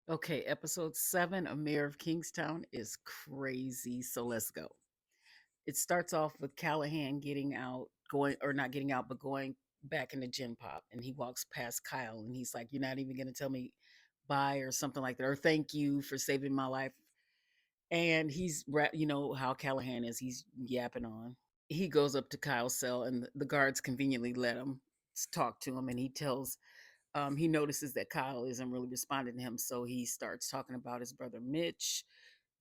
Okay, episode 7 of Mayor of Kingstown is crazy. So let's go. It starts off with Callahan getting out, going, or not getting out, but going back into Gen Pop. And he walks past Kyle and he's like, "You're not even going to tell me bye or something like that, or thank you for saving my life." And you know how Callahan is, he's yapping on. He goes up to Kyle's cell and the guards conveniently let him talk to him. And he notices that Kyle isn't really responding to him, so he starts talking about his brother Mitch.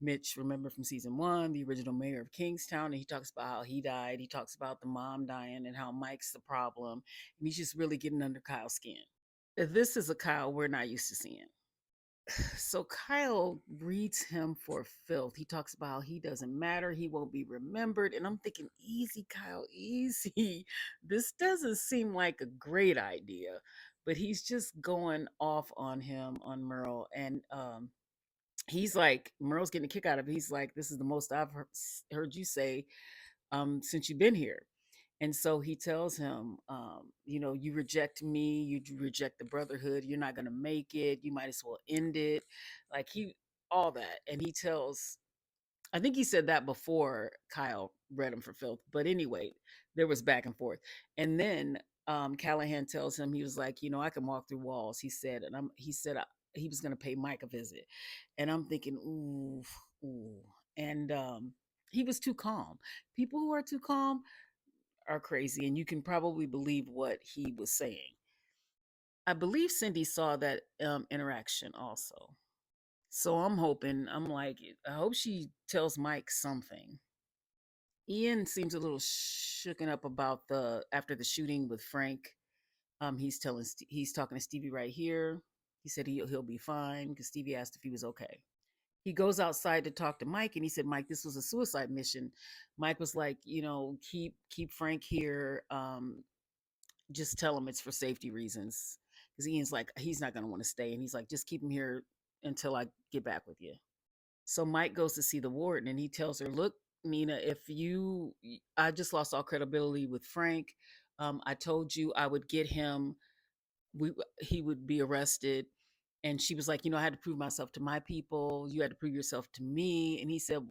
Mitch, remember from season 1, the original mayor of Kingstown, and he talks about how he died. He talks about the mom dying and how Mike's the problem, and he's just really getting under Kyle's skin. This is a Kyle we're not used to seeing. So Kyle reads him for filth. He talks about how he doesn't matter, he won't be remembered, and I'm thinking, easy, Kyle, easy. This doesn't seem like a great idea, but he's just going off on him on Merle, and he's like, Merle's getting a kick out of it. He's like, "This is the most I've heard you say since you've been here." And so he tells him, "You reject me, reject the brotherhood, you're not going to make it, you might as well end it." Like all that. And I think he said that before Kyle read him for filth. But anyway, there was back and forth. And then Callahan tells him, he was like, "I can walk through walls," he said. He said he was going to pay Mike a visit. And I'm thinking, ooh, ooh. And he was too calm. People who are too calm are crazy, and you can probably believe what he was saying. I believe Cindy saw that interaction also. So I'm like, I hope she tells Mike something. Ian seems a little shooken up about the after the shooting with Frank. He's talking to Stevie right here. He said he'll be fine because Stevie asked if he was okay. He goes outside to talk to Mike, and he said, "Mike, this was a suicide mission." Mike was like, keep Frank here. Just tell him it's for safety reasons. Because Ian's like, he's not going to want to stay. And he's like, "Just keep him here until I get back with you." So Mike goes to see the warden and he tells her, "Look, Nina, I just lost all credibility with Frank. I told you I would get him. He would be arrested." And she was like, "I had to prove myself to my people. You had to prove yourself to me." And he said,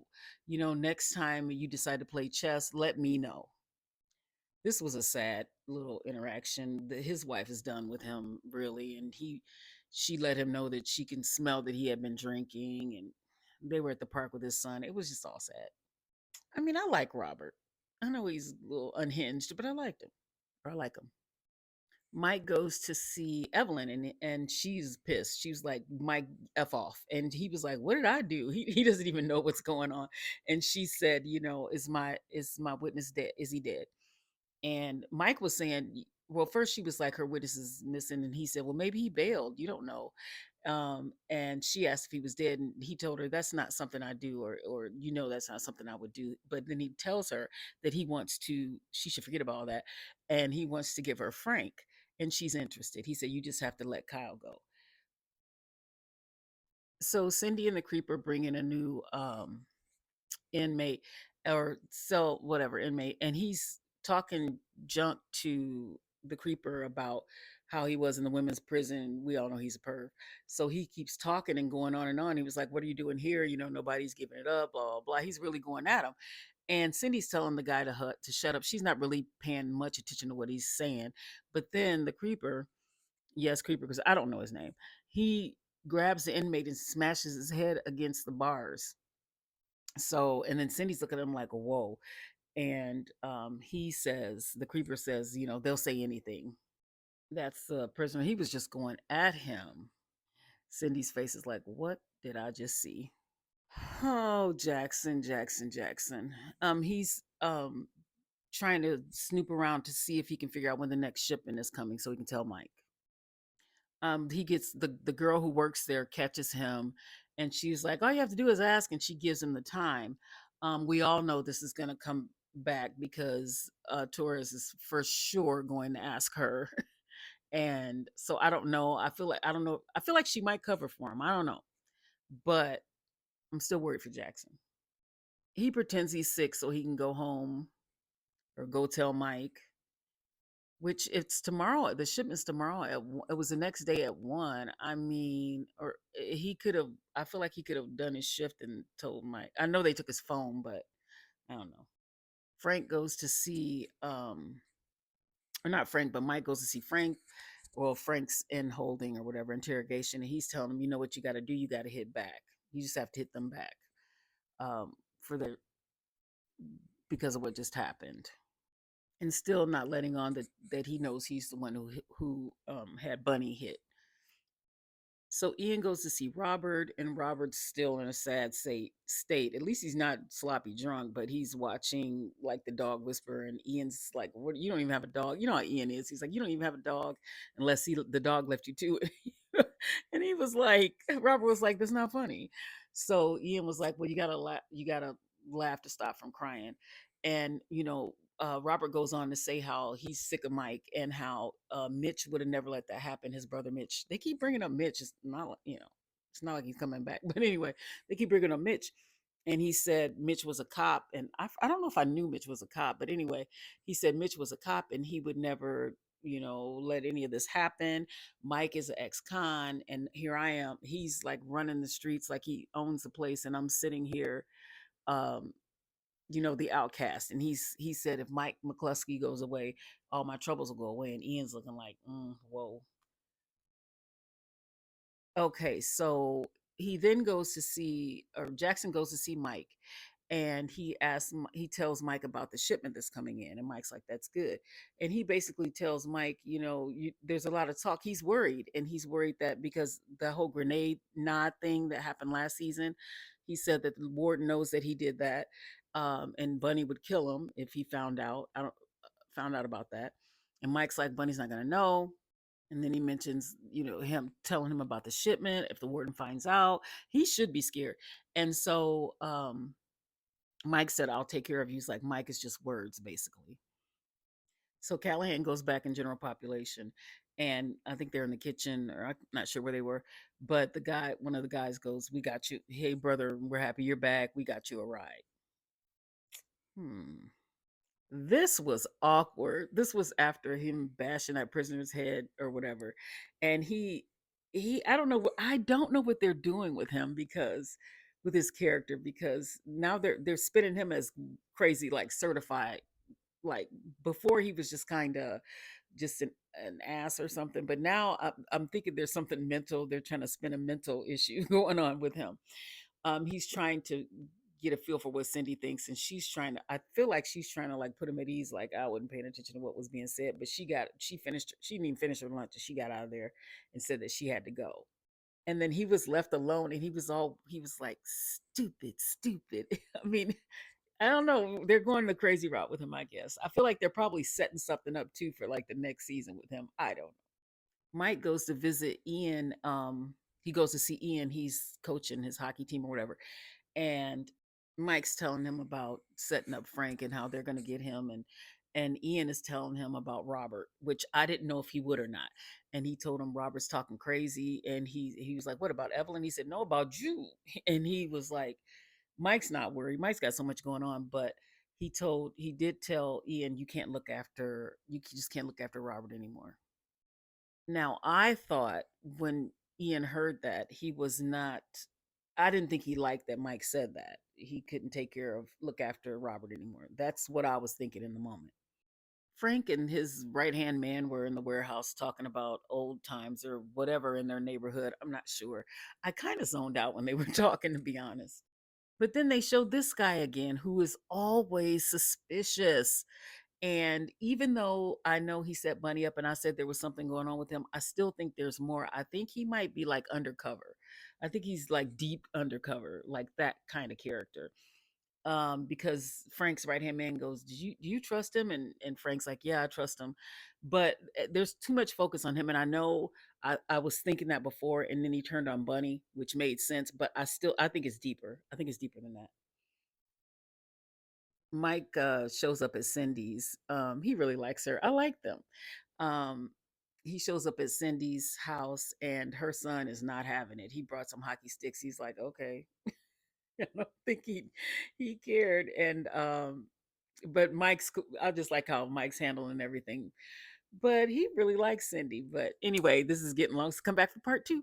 "Next time you decide to play chess, let me know." This was a sad little interaction. His wife is done with him, really, and she let him know that she can smell that he had been drinking, and they were at the park with his son. It was just all sad. I mean, I like Robert. I know he's a little unhinged, but I liked him. Or I like him. Mike goes to see Evelyn, and she's pissed. She was like, "Mike, F off." And he was like, "What did I do?" He doesn't even know what's going on. And she said, "Is my witness dead? Is he dead?" And Mike was saying, well, first she was like, her witness is missing. And he said, "Well, maybe he bailed. You don't know." And she asked if he was dead. And he told her, "That's not something I do, or, that's not something I would do." But then he tells her that she should forget about all that. And he wants to give her Frank. And she's interested. He said, "You just have to let Kyle go." So Cindy and the Creeper bring in a new inmate, or cell whatever inmate, and he's talking junk to the Creeper about how he was in the women's prison. We all know he's a perv, so he keeps talking and going on and on. He was like, "What are you doing here? Nobody's giving it up, blah blah blah." He's really going at him, and Cindy's telling the guy to shut up. She's not really paying much attention to what he's saying. But then the Creeper, yes, Creeper, because I don't know his name, he grabs the inmate and smashes his head against the bars. So, and then Cindy's looking at him like, "Whoa." And the Creeper says, "They'll say anything." That's the prisoner. He was just going at him. Cindy's face is like, "What did I just see?" Oh, Jackson, Jackson, Jackson. He's trying to snoop around to see if he can figure out when the next shipment is coming so he can tell Mike. He gets the girl who works there catches him, and she's like, "All you have to do is ask," and she gives him the time. We all know this is going to come back because Torres is for sure going to ask her. And so I don't know. I don't know. I feel like she might cover for him. I don't know, but I'm still worried for Jackson. He pretends he's sick so he can go home or go tell Mike. Which it's tomorrow. The shipment's tomorrow. It was the next day at 1. I mean, or he could have. I feel like he could have done his shift and told Mike. I know they took his phone, but I don't know. Frank goes to see, or not Frank, but Mike goes to see Frank. Well, Frank's in holding or whatever interrogation, and he's telling him, you know what you got to do? You got to hit back. You just have to hit them back, for the because of what just happened, and still not letting on that he knows he's the one who had Bunny hit. So Ian goes to see Robert, and Robert's still in a sad state. At least he's not sloppy drunk, but he's watching like the dog whisper, and Ian's like, "What? You don't even have a dog? You know how Ian is? He's like, you don't even have a dog unless the dog left you to it." And he was like, Robert was like, "That's not funny." So Ian was like, "Well, you gotta laugh to stop from crying." And Robert goes on to say how he's sick of Mike and how Mitch would have never let that happen. His brother Mitch. They keep bringing up Mitch. It's not, it's not like he's coming back. But anyway, they keep bringing up Mitch. And he said Mitch was a cop. And I don't know if I knew Mitch was a cop. But anyway, he said Mitch was a cop and he would never, let any of this happen. Mike is an ex con. And here I am. He's like running the streets like he owns the place. And I'm sitting here. Um, the outcast. And he said if Mike McCluskey goes away, all my troubles will go away. And Ian's looking like, whoa. Okay, so he then goes to see, or Jackson goes to see Mike, and he tells Mike about the shipment that's coming in, and Mike's like, "That's good," and he basically tells Mike, there's a lot of talk. He's worried, and he's worried that because the whole grenade nod thing that happened last season, he said that the warden knows that he did that, and Bunny would kill him if he found out. I don't found out about that, and Mike's like, Bunny's not gonna know. And then he mentions, him telling him about the shipment. If the warden finds out, he should be scared. And so Mike said, I'll take care of you. He's like, Mike is just words, basically. So Callahan goes back in general population. And I think they're in the kitchen, or I'm not sure where they were. But one of the guys goes, We got you. Hey, brother, we're happy you're back. We got you a ride. Hmm. This was awkward. This was after him bashing that prisoner's head or whatever. And he I don't know what they're doing with him, because with his character, because now they're spinning him as crazy, like certified. Like before he was just kind of just an ass or something, but now I'm thinking there's something mental. They're trying to spin a mental issue going on with him. He's trying to get a feel for what Cindy thinks, and I feel like she's trying to like put him at ease, like I wasn't paying attention to what was being said, but she didn't even finish her lunch, and she got out of there and said that she had to go. And then he was left alone, and he was like, stupid, stupid. I mean, I don't know. They're going the crazy route with him, I guess. I feel like they're probably setting something up too for like the next season with him. I don't know. Mike goes to visit Ian. He goes to see Ian. He's coaching his hockey team or whatever. And Mike's telling him about setting up Frank and how they're going to get him, and Ian is telling him about Robert, which I didn't know if he would or not. And he told him Robert's talking crazy, and he was like, "What about Evelyn?" He said, "No, about you." And he was like, Mike's not worried. Mike's got so much going on, but he did tell Ian, you just can't look after Robert anymore. Now, I thought when Ian heard that, he was not, I didn't think he liked that Mike said that. He couldn't look after Robert anymore. That's what I was thinking in the moment. Frank and his right hand man were in the warehouse talking about old times or whatever in their neighborhood. I'm not sure. I kind of zoned out when they were talking, to be honest. But then they showed this guy again who is always suspicious. And even though I know he set Bunny up and I said there was something going on with him, I still think there's more. I think he might be like undercover. I think he's like deep undercover, like that kind of character. Because Frank's right hand man goes, do you trust him? And Frank's like, yeah, I trust him. But there's too much focus on him. And I know I was thinking that before, and then he turned on Bunny, which made sense. But I think it's deeper. I think it's deeper than that. Mike shows up at Cindy's. He really likes her. I like them. Um, he shows up at Cindy's house, and her son is not having it. He brought some hockey sticks. He's like, okay. I don't think he cared. And but I just like how Mike's handling everything. But he really likes Cindy. But anyway, this is getting long. So come back for part 2.